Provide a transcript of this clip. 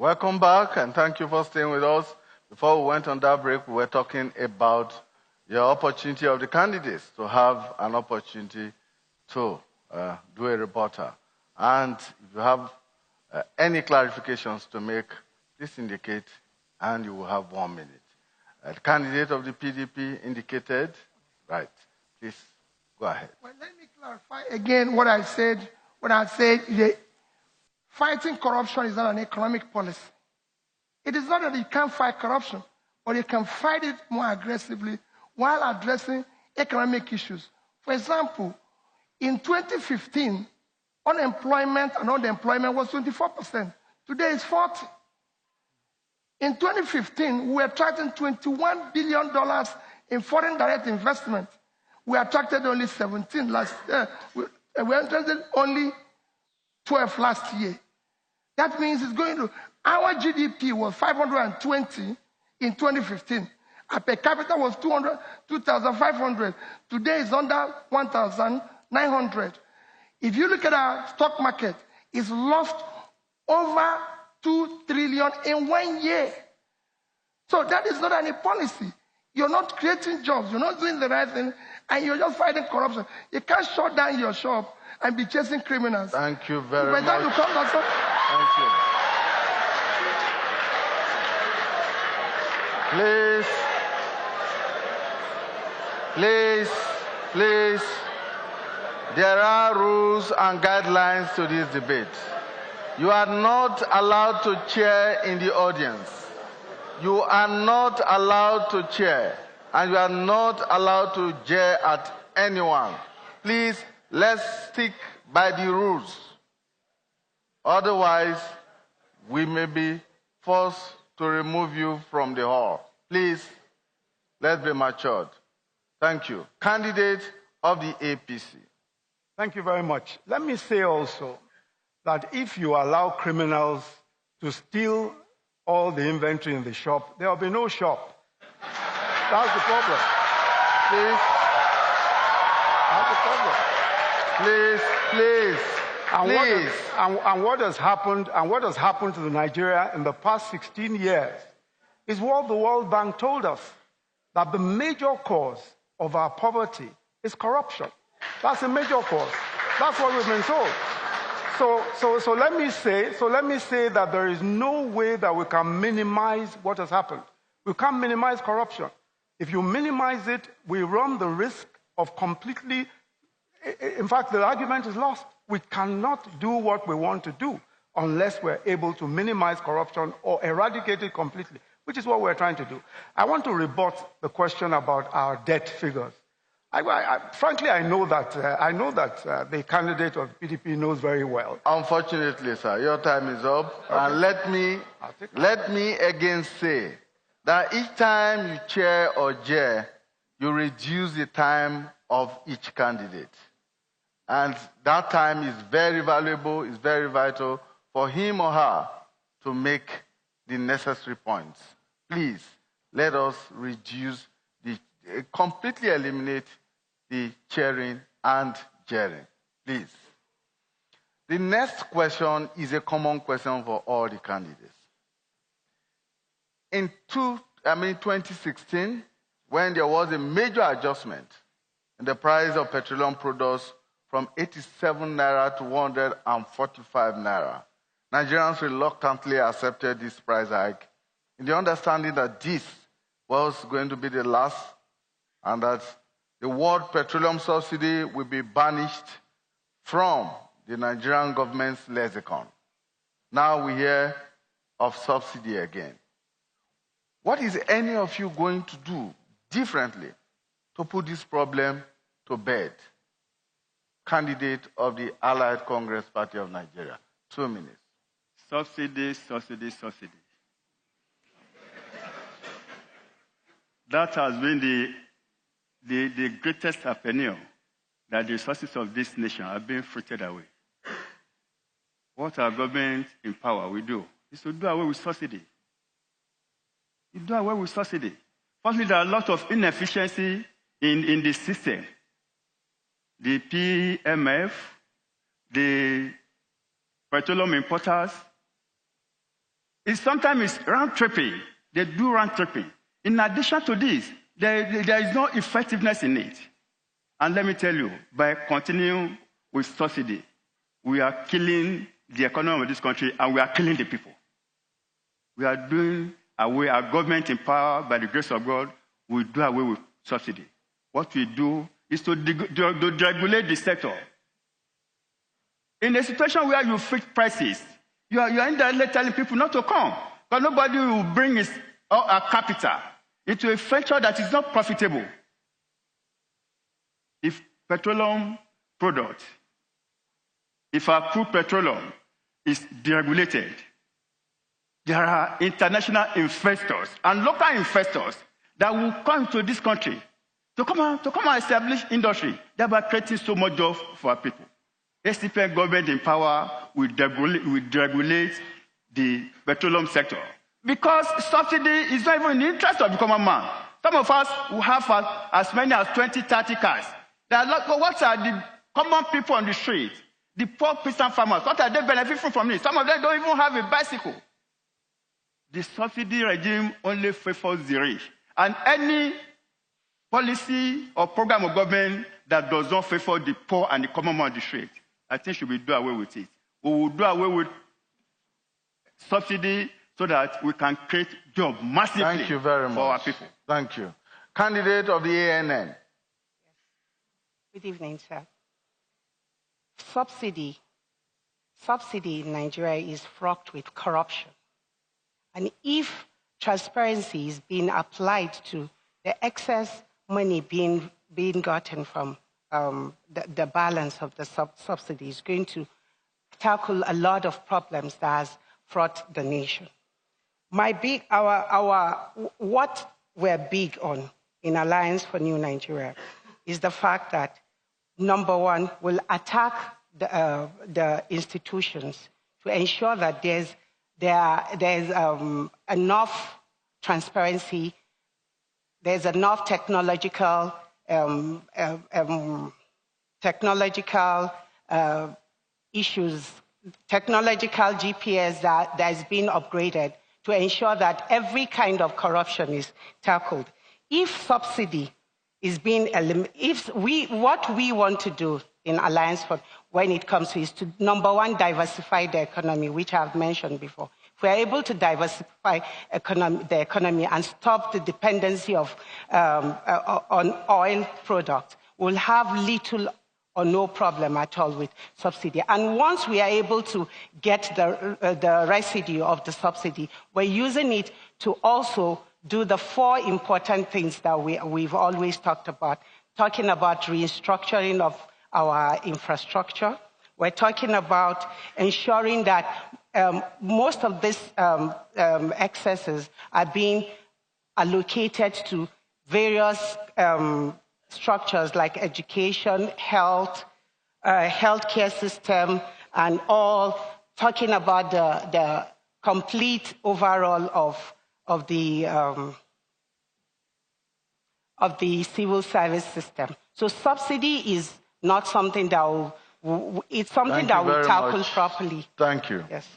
Welcome back, and thank you for staying with us. Before we went on that break, we were talking about the opportunity of the candidates to have an opportunity to do a rebuttal. And if you have any clarifications to make, please indicate, and you will have 1 minute. The candidate of the PDP indicated, right. Please go ahead. Well, let me clarify again what I said when I said fighting corruption is not an economic policy. It is not that you can't fight corruption, but you can fight it more aggressively while addressing economic issues. For example, in 2015, unemployment and underemployment was 24%. Today it's 40%. In 2015, we were attracting $21 billion in foreign direct investment. We attracted only 17 last year. We attracted only 12 last year. That means it's going to, our GDP was 520 in 2015. Our per capita was 2,500. Today it's under 1,900. If you look at our stock market, it's lost over 2 trillion in 1 year. So that is not any policy. You're not creating jobs. You're not doing the right thing. And you're just fighting corruption. You can't shut down your shop and be chasing criminals. Thank you very much. You come back, thank you. Please. There are rules and guidelines to this debate. You are not allowed to cheer in the audience. You are not allowed to cheer. And you are not allowed to jeer at anyone. Please, let's stick by the rules. Otherwise, we may be forced to remove you from the hall. Please, let's be matured. Thank you. Candidate of the APC. Thank you very much. Let me say also that if you allow criminals to steal all the inventory in the shop, there will be no shop. That's the problem. Please. And what has happened to the Nigeria in the past 16 years is what the World Bank told us, that the major cause of our poverty is corruption. That's a major cause. That's what we've been told. So let me say that there is no way that we can minimize what has happened. We can't minimize corruption. If you minimize it, we run the risk of completely, in fact, the argument is lost. We cannot do what we want to do unless we're able to minimize corruption or eradicate it completely, which is what we're trying to do. I want to rebut the question about our debt figures. Frankly, I know that the candidate of PDP knows very well. Unfortunately, sir, your time is up. Okay. And let me again say that each time you chair or jeer, you reduce the time of each candidate. And that time is very valuable, is very vital for him or her to make the necessary points. Please, let us completely eliminate the chairing and jeering. Please. The next question is a common question for all the candidates. In 2016, when there was a major adjustment in the price of petroleum products from 87 naira to 145 naira, Nigerians reluctantly accepted this price hike in the understanding that this was going to be the last and that the word petroleum subsidy will be banished from the Nigerian government's lexicon. Now we hear of subsidy again. What is any of you going to do differently to put this problem to bed? Candidate of the Allied Congress Party of Nigeria. 2 minutes. Subsidy. That has been the greatest opinion that the resources of this nation are being frittered away. What our government in power will do is to do away with subsidy. You do away with subsidy. Firstly, there are a lot of inefficiency in the system. The PMF, the petroleum importers, Sometimes it's round tripping. They do round tripping. In addition to this, there is no effectiveness in it. And let me tell you, by continuing with subsidy, we are killing the economy of this country and we are killing the people. We are doing away, our government in power, by the grace of God, will do away with subsidy. What we do is to deregulate the sector. In a situation where you fix prices, you are indirectly telling people not to come, because nobody will bring a capital into a venture that is not profitable. If petroleum product, if our crude petroleum is deregulated, there are international investors and local investors that will come to this country to come and establish industry, thereby creating so much job for our people. SCPN government in power will deregulate the petroleum sector because subsidy is not even in the interest of the common man. Some of us will have as many as 20, 30 cars. What are the common people on the street? The poor peasant farmers, what are they benefiting from this? Some of them don't even have a bicycle. The subsidy regime only favors the rich. And any policy or program of government that does not favor the poor and the common man on the street, I think should be do away with it. We will do away with subsidy so that we can create jobs massively. Thank you very much for our people. Thank you. Candidate of the ANN. Good evening, sir. Subsidy in Nigeria is fraught with corruption. And if transparency is being applied to the excess money being gotten from the balance of the subsidy, is going to tackle a lot of problems that has fraught the nation. What we're big on in Alliance for New Nigeria is the fact that, number one, we'll attack the institutions to ensure that there's enough transparency, there's enough technological issues, technological GPS that is being upgraded to ensure that every kind of corruption is tackled. If subsidy is being eliminated, what we want to do in Alliance for when it comes to is to, number one, diversify the economy, which I've mentioned before. If we're able to diversify the economy and stop the dependency on oil products, we'll have little or no problem at all with subsidy. And once we are able to get the residue of the subsidy, we're using it to also do the four important things that we've always talked about, talking about restructuring of our infrastructure. We're talking about ensuring that most of these excesses are being allocated to various structures like education, health, healthcare system, and all, talking about the complete overall of the civil service system. So subsidy is not something that it's something that we tackle properly. Thank you. Yes.